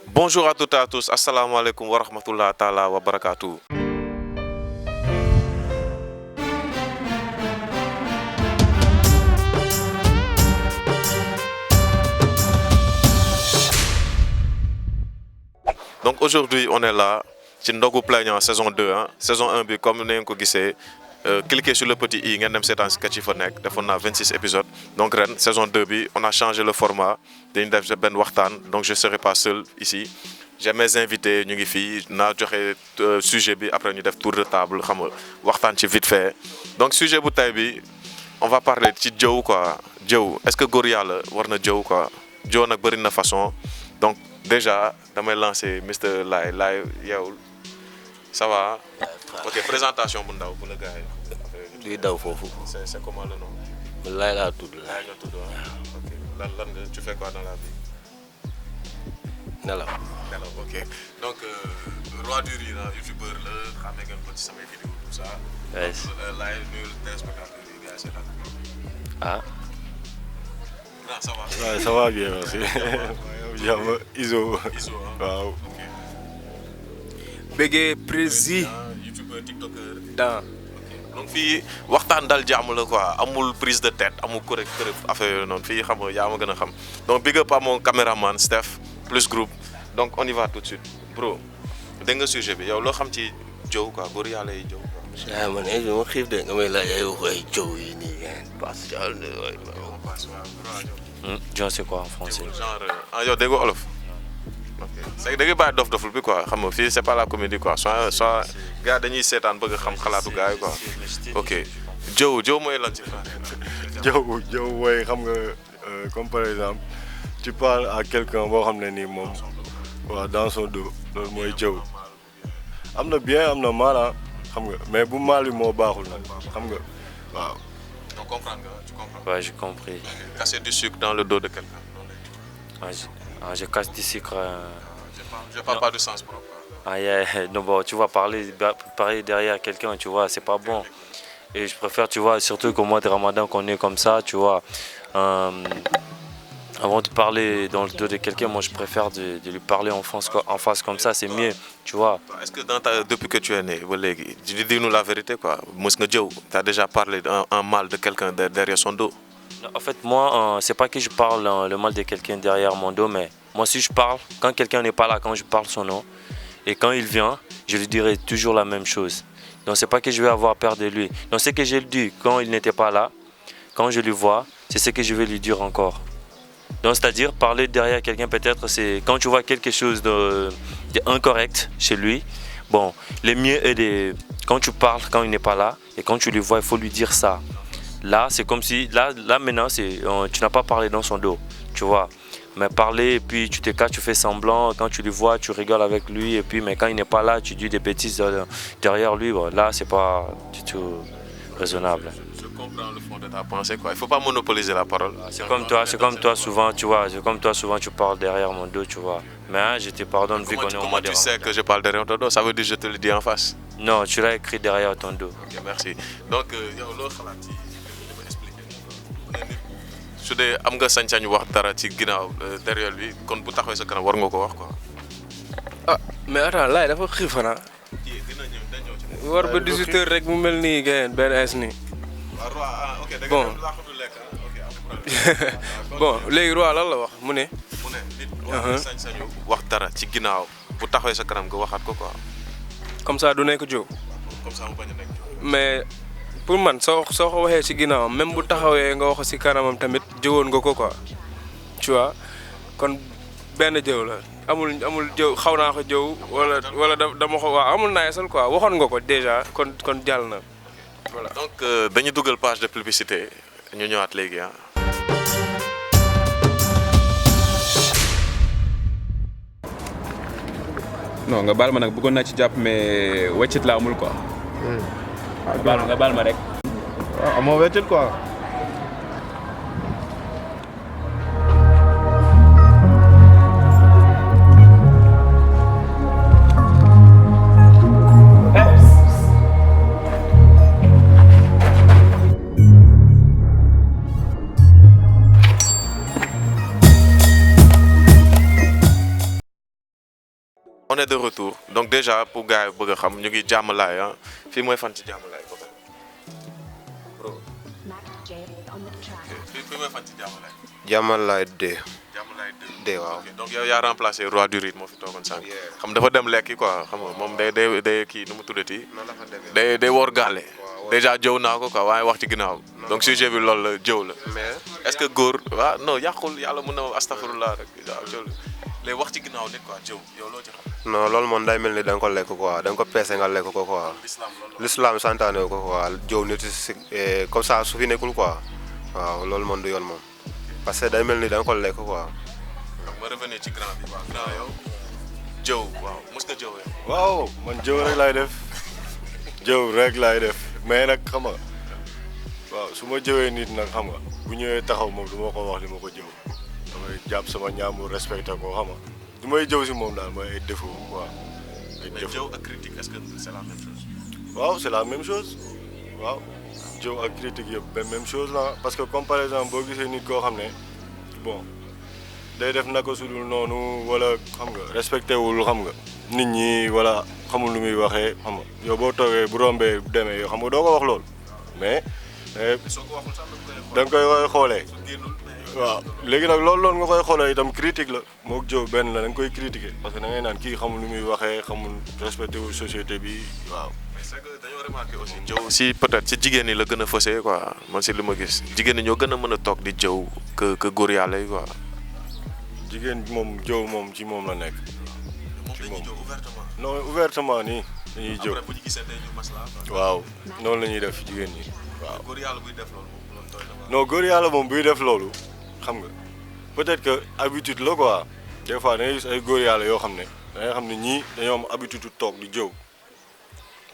Bonjour à toutes et à tous, assalamu alaikum wa rahmatullah ta'ala wa barakatuh. Donc aujourd'hui on est là ci ndogu plaignant saison 2 hein. Saison 1 bi comme ni ngeen ko gisee cliquez sur le petit i ngeen dem seetaan sketch yi fa nekk defoon naa 26 épisodes donc ren saison 2 bi on a changé le format dañu def benn waxtaan donc je serai pas seul ici j'ai mes invités ñu ngi fii naa joxe sujet bi après ñu def tour de table xam nga waxtaan ci vite fait donc sujet bu tey bi on va parler ci jëw quoi jëw est-ce que góor yàlla war na jëw quoi jëw nag bëri na façon donc déjà damay lancer Mr Laye Laye yow ça va. Ok, présentation bu ndaw pour le gars yi. luy daw foofu. C'est comment le nom? Laye laa tudd. Laye nga tudd ok lan nga tu fais quoi dans la vie? Nelaw. Nelaw ok donc roi du rire youtubeur la xamee ngeen ko ci samay vidéo tout ça. yes. Laye nuyul téléspectateurs yi gars yi seetaan. ah. non ça va. Ouais, ça va bien merci. Jàmm Iso. Iso waaw. ok. Bégué Prési youtubeur tiktoker. dans donc fii waxtaan dal jàmm la quoi amul prise de tête amul correct affaire yooyu noonu fii xam nga yaa ma gën a xam donc big up à mon caméraman Steph plus groupe donc on y va tout de suite bro dégg nga sujet bi yow loo xam ci jëw quoi góor yàlla yi jëw quoi. waaw man de ma xiif de nga may laaj ay wax ay jëw yi nii ngeen passe ci àll Jëw c'est quoi en français? genre yow dégg nga olof. ok c'est que da ngay bàyyi dof-doful bi quoi xam nga fii c'est pas la comédie quoi soit gars dañuy seetaan bëgg xam xalaatu gars yi quoi ok jëw mooy lan ci français. jëw mooy xam nga comme par exemple tu parles à quelqu'un boo xam ne nii moom waaw dans son dos loolu mooy jëw am na bien am na mal xam nga mais bu mal bi moo baaxul nag xam nga waaw. donc comprendre nga tu comprends. Ouais, j'ai compris. Casser du sucre dans le dos de quelqu'un. Je casse du sucre. Je parle pas de sens propre. Ah, yeah. Non, bon, tu vois, parler derrière quelqu'un, tu vois, c'est pas bon. Et je préfère, tu vois, surtout qu'au mois de Ramadan, qu'on est comme ça, tu vois, avant de parler dans le dos de quelqu'un, moi, je préfère de lui parler en face comme ça, c'est mieux, tu vois. Est-ce que depuis que tu es né, dis-nous la vérité, quoi. Tu as déjà parlé un mal de quelqu'un derrière son dos? En fait, moi, c'est pas que je parle le mal de quelqu'un derrière mon dos, mais moi, si je parle, quand quelqu'un n'est pas là, quand je parle son nom, et quand il vient, je lui dirai toujours la même chose. Donc, c'est pas que je vais avoir peur de lui. Donc, ce que je lui dis quand il n'était pas là, quand je le vois, c'est ce que je vais lui dire encore. Donc, c'est-à-dire, parler derrière quelqu'un, peut-être, c'est quand tu vois quelque chose d'incorrect chez lui, bon, le mieux est de, quand tu parles, quand il n'est pas là, et quand tu le vois, il faut lui dire ça. Là, c'est comme si, là maintenant, tu n'as pas parlé dans son dos, tu vois. Mais parler, et puis tu te caches, tu fais semblant, quand tu le vois, tu rigoles avec lui, et puis, mais quand il n'est pas là, tu dis des bêtises derrière lui, bon, là, c'est pas du tout raisonnable. Je comprends le fond de ta pensée, quoi. Il faut pas monopoliser la parole. C'est comme toi, souvent, tu vois, tu parles derrière mon dos, tu vois. Mais hein, je te pardonne vu qu'on est au mois de Comment tu sais que je parle derrière ton dos? Ça veut dire que je te le dis en face. Non, tu l'as écrit derrière ton dos. Ok, merci. Donc, yow loo xalaat ci su dee am nga sañ-sañ wax dara ci ginnaaw derrière lui kon bu taxawee sa kanam war nga ko wax quoi. ah mais attends Laye dafa xiif xanaa war ba 18h rek mu mel nii gayeen benn ins nii bon bon léegi roi lan la wax mu ne nit war na sañ-sañu wax dara ci ginnaaw bu taxawee sa kanam nga waxaat ko quoi. comme ça du nekk jóg comme ça mu bañ a nekk. mais pour man soo ko waxee ci ginnaawam même bu taxawee nga wax ci kanamam tamit jëwoon nga ko quoi tu vois kon benn jëw la amul jëw xaw naa ko jëw wala dama ko waaw amul naayesal quoi waxoon nga ko déjà kon jàll na voilà. donc dañu dugal page de publicité ñu ñëwaat léegi ah. non nga baal ma nag bëggoon naa ci jàpp mais weccit la amul quoi. waaw nga baal ma rek. waaw amoo weccit quoi. on est de retour donc déjà pour gars yi bëgg a xam ñu ngi Jàmmalaay ah fii mooy fan ci Jàmmalaay ko fii mooy fan ci Jàmmalaay. Jàmmalaay de. Jàmmalaay de waaw. ok donc yow yaa remplacé roi du rythme moo fi toogoon sànq. xam dafa dem lekki quoi xam nga moom day kii nu mu tuddati. day woor gàlle. déjà jëw naa ko quoi waaye wax ci ginnaaw. donc sujet bi loolu la jëw la. mais est-ce que góor waaw non yàqul yàlla mën na astafurlah rek waaw jëw la léegi wax ci ginnaaw nit quoi jëw yow loo ci xam. non loolu moom day mel ni da nga ko lekk quoi da nga ko peese nga lekk ko quoi. l'islam santaane ko quoi jëw nit si comme ça su fi nekkul quoi waaw loolu moom du yoon moom parce que day mel ni da nga ko lekk quoi. donc ma revenir ci grand bi waaw grand yow jëw waaw mos nga jëw yow. waaw man jëw rek laay def jëw rek laay def mais nag xam nga waaw su ma jëwee nit nag xam nga bu ñëwee taxaw moom du ma ko wax li ma ko jëw damay jàpp sama ñaamu respecté ko xam nga du may jëw si moom daal mooy ay défaut quoi. ay mais défaut jëw ak critique est-ce que c'est la même chose. waaw c'est la même chose waaw jëw ak critique yëpp même chose la parce que comme par exemple boo gisee nit koo xam ne bon day def naka su dul noonu wala xam nga respecté wul xam nga nit ñi wala xamul lu muy waxee xam nga yow boo toogee bu rombee demee yow xam nga doo ko wax loolu mais soo ko waxul sax da nga koy xoolee waaw léegi nag loolu nga koy xoolee itam critique la moog jëw benn la da nga koy critiquer parce que da ngay naan kii xamul lu muy waxee xamul respecté wul société bi waaw. c'est que dañoo remarqué aussi jëw si peut-être ci jigéen ñi la gën a fësee quoi man si li ma gis jigéen ñi ñoo gën a mën a toog di jëw que góor yàlla yi quoi. jigéen moom jëw moom ci moom la nekk. ci moom ouvertement. non ouvertement nii dañuy jëw. après bu ñu gisee ñu maslaa. waaw noonu la ñuy def jigéen ñi waaw. góor yàlla buy def loolu moom doy na. non góor yàlla moom buy def loolu xam nga peut-être que habitude la quoi des fois da ngay gis ay góor yàlla yoo xam ne da ngay xam ne ñii dañoo am habitude toog di jëw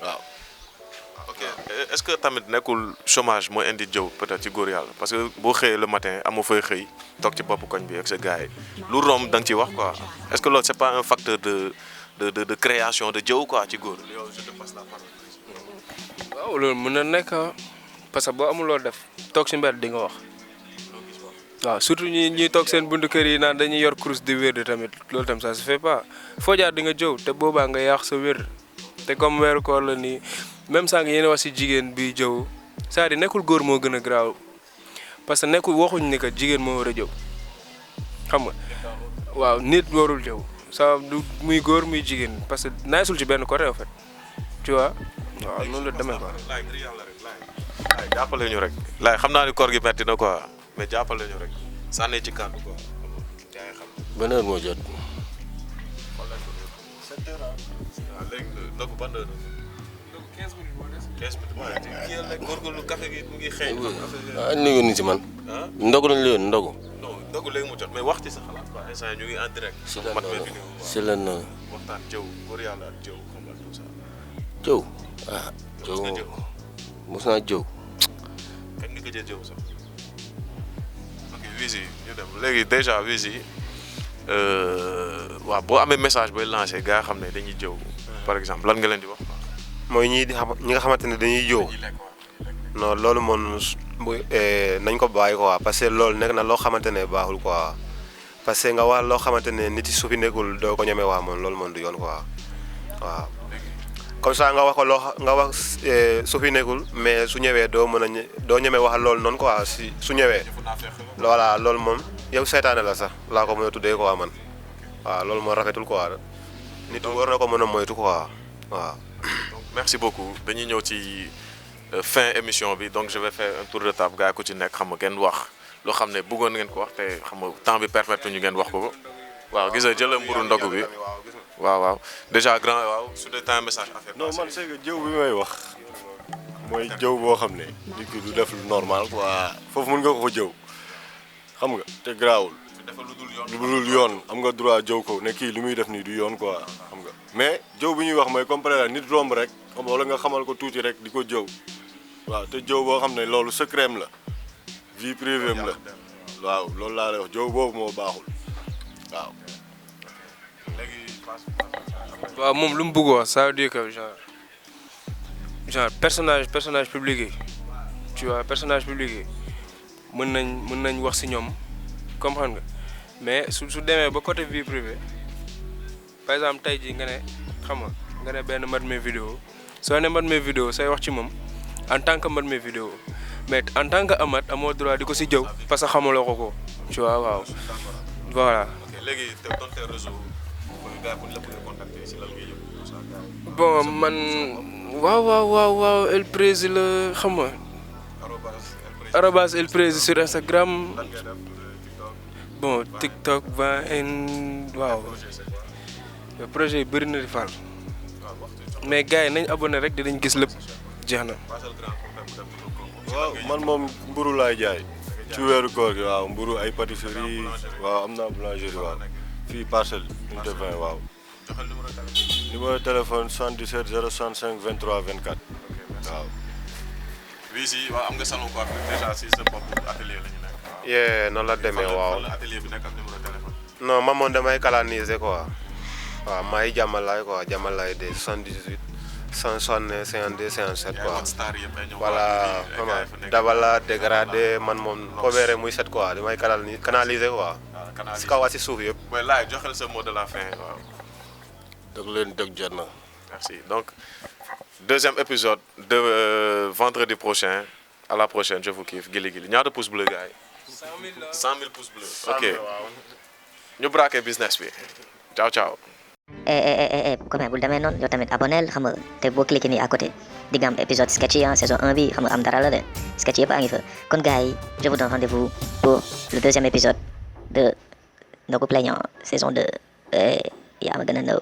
waaw. ok est-ce que tamit nekkul chômage mooy indi jëw peut-être ci góor yàlla parce que boo xëyee le matin amoo fay xëy toog ci bopp koñ bi ak sa gars yi lu romb da nga ciy wax quoi est-ce que loolu c'est pas un facteur de création de jëw quoi ci góor. yow je te passe la parole. waaw loolu mën na nekk parce que boo amul loo def toog si mbedd di nga wax waaw surtout ñuy toog seen buntu kër yi naan dañuy yor kurus di wér tamit loolu tam ça se fait pas foo jaar di nga jëw te boobaa nga yàq sa wér te comme weeru koor la nii même sànq yéen wax si jigéen bi jëw c'est-à-dire nekkul góor moo gën a garaaw parce que nekkul waxuñ ni que jigéen moo war a jëw xam nga waaw nit warul jëw ça du muy góor muy jigéen parce que naasul ci benn côté en fait tu vois waaw noonu la demee quoi. laay ngir yàlla rek laay jàppale ñu rek laay xam naa ni koor gi metti na quoi mais jàppale ñu rek sànni ci kàddu quoi jaay xam. ban heure moo jot. waaw léegi ndogu ban heure. 15 minutes waaye kii yàlla rek góorgóorlu café gi mu ngi xëy. ah ni nga yónni si man. ndogu lañ la yónni ndogu. non ndogu léegi mu jot mais wax ci sa xalaat quoi instant ñu ngi en direct. si la noonu vidéo si la noonu. waxtaan jëw góor yàlla ak jëw xam nga tout ça. jëw ah jëw mos naa jëw. kañ nga gëj a jëw sax. ok Wizi ñu dem léegi déjà Wizi waaw boo amee message booy lancé gars xam ne dañuy jëw par exemple lan nga leen di wax. mooy ñi nga xamante ne dañuy jëw non loolu moom nañ ko bàyyi quoi parce que loolu nekk na loo xamante ne baaxul quoi parce que nga wax loo xamante ne nit yi su fi nekkul doo ko ñemee wax moom loolu moom du yoon quoi waaw. comme ça nga wax ko nga wax su fi nekkul mais su ñëwee doo ñemee wax loolu noonu quoi si su ñëwee. voilà loolu moom yow seytaane la sax laa ko mën a tuddee quoi man waaw loolu moo rafetul quoi nit war na ko mën a moytu quoi waaw. merci beaucoup dañuy ñëw ci fin émission bi donc je vais faire un tour de table gars ku ci nekk xam nga ngeen wax loo xam ne bëggoon ngeen ko wax te xam nga temps bi permettre ñu ngeen wax ko waaw gis nga jëlal mburu ndogu bi waaw déjà grand waaw su dee temps message affaire non man c'est que jëw bi may wax mooy jëw boo xam ne nit ki du def lu normal quoi foofu mën nga ko jëw xam nga te garaawul lu dul yoon am nga droit jëw ko ne kii li muy def nii du yoon quoi xam nga mais jëw bi ñuy wax mooy comme par exemple nit romb rek xam wala nga xamal ko tuuti rek di ko jëw waaw te jëw boo xam ne loolu secret la vie privée la waaw loolu laa lay wax jëw boobu moo baaxul waaw. waaw moom lu mu bëgg wax ça veut dire que genre personnage public yi tu vois personnage public yi mën nañ wax si ñoom comprendre nga mais su demee ba côté vie privée par exemple tey jii nga ne xam nga ne benn Madme vidéo soo ne Madme vidéo say wax ci moom en tant que Madme vidéo mais en tant que Amath amoo droit di ko si jëw parce que xamaloo ko tu vois waaw voilà. léegi te doon te réseau gars bu ñu la bëgg a contacter si lan ngay yëg. bon man waaw El Prési la xam nga. arobase El Prési sur Instagram. bon TikTok waaw. projet yi bëri na di faal. mais gars yi nañ abonné rek dinañ gis lépp jeex na. waaw man moom mburu laay jaay. ci weeru koor gi waaw mburu ay pâtisserie waaw am naa boulangerie waaw fii parcelle unité 20 waaw. numéro téléphone 77 065 23 24 waaw. oui si waaw am nga salon coiffure déjà si sa bopp atelier la ñu nekk. noonu la demee waaw. atelier bi nekk ak numéro téléphone. non man moom damay canaliser quoi waaw maay jàmmalaay quoi jàmmalaay de 78 169 52 57 quoi. voilà dabala dégradé man moom pobéré muy set quoi damay canaliser quoi. si kaw si suuf yëpp. mooy laay joxel sa mot de la fin waaw. dëgg leen dëgg jot na. Merci. Donc, deuxième épisode de vendredi prochain. À la prochaine, je vous kiffe. Gili Gili. Ñaata pouces bleus, gars. 100 000 pouces bleus. Ok. Ñu braqué business bi. Ciao, ciao. Comme bul demee noonu yow tamit abonnel xam nga te boo cliqué nii à côté di nga am épisode sketch yi saison 1 bi xam nga am dara la de sketch yëpp a ngi fa kon gars yi je vous donne rendez-vous pour le deuxième épisode de Ndogu Plaignant saison 2 yaa ma gën a nëw